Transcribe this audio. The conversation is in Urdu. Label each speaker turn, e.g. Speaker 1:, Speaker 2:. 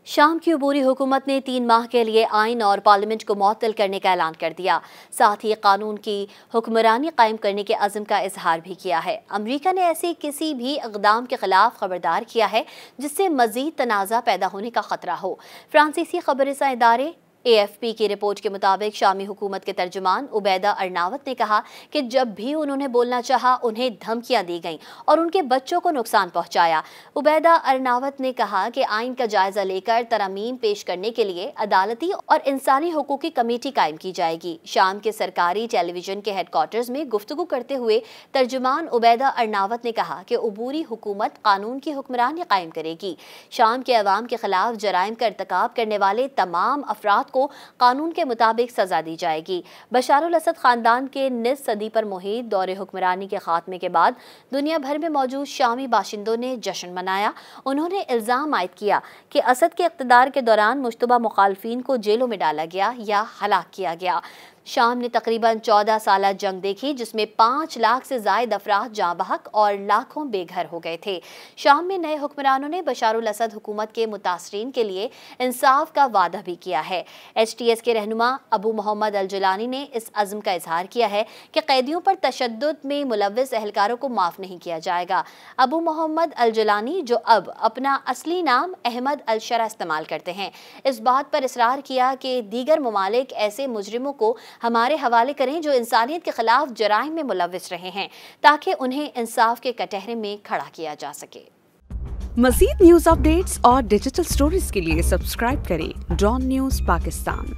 Speaker 1: شام کی عبوری حکومت نے 3 ماہ کے لیے آئین اور پارلیمنٹ کو معطل کرنے کا اعلان کر دیا، ساتھ ہی قانون کی حکمرانی قائم کرنے کے عزم کا اظہار بھی کیا ہے۔ امریکہ نے ایسے کسی بھی اقدام کے خلاف خبردار کیا ہے جس سے مزید تنازع پیدا ہونے کا خطرہ ہو۔ فرانسیسی خبر رساں ادارے AFP کی رپورٹ کے مطابق شامی حکومت کے ترجمان عبیدہ ارناوت نے کہا کہ جب بھی انہوں نے بولنا چاہا انہیں دھمکیاں دی گئیں اور ان کے بچوں کو نقصان پہنچایا۔ عبیدہ ارناوت نے کہا کہ آئین کا جائزہ لے کر ترامیم پیش کرنے کے لیے عدالتی اور انسانی حقوق کی کمیٹی قائم کی جائے گی۔ شام کے سرکاری ٹیلی ویژن کے ہیڈ کوارٹرز میں گفتگو کرتے ہوئے ترجمان عبیدہ ارناوت نے کہا کہ عبوری حکومت قانون کی حکمرانی قائم کرے گی۔ شام کے عوام کے خلاف جرائم کا ارتکاب کرنے والے تمام افراد کو قانون کے مطابق سزا دی جائے گی۔ بشار الاسد خاندان کے نصف صدی پر محیط دور حکمرانی کے خاتمے کے بعد دنیا بھر میں موجود شامی باشندوں نے جشن منایا۔ انہوں نے الزام عائد کیا کہ اسد کے اقتدار کے دوران مشتبہ مخالفین کو جیلوں میں ڈالا گیا یا ہلاک کیا گیا۔ شام نے تقریباً 14 سالہ جنگ دیکھی جس میں 5 لاکھ سے زائد افراد جاں بحق اور لاکھوں بے گھر ہو گئے تھے۔ شام میں نئے حکمرانوں نے بشار الاسد حکومت کے متاثرین کے لیے انصاف کا وعدہ بھی کیا ہے۔ HTS کے رہنما ابو محمد الجولانی نے اس عزم کا اظہار کیا ہے کہ قیدیوں پر تشدد میں ملوث اہلکاروں کو معاف نہیں کیا جائے گا۔ ابو محمد الجولانی، جو اب اپنا اصلی نام احمد الشرع استعمال کرتے ہیں، اس بات پر اصرار کیا کہ دیگر ممالک ایسے مجرموں کو ہمارے حوالے کریں جو انسانیت کے خلاف جرائم میں ملوث رہے ہیں، تاکہ انہیں انصاف کے کٹہرے میں کھڑا کیا جا سکے۔
Speaker 2: مزید نیوز اپ ڈیٹس اور ڈیجیٹل سٹوریز کے لیے سبسکرائب کریں ڈان نیوز پاکستان۔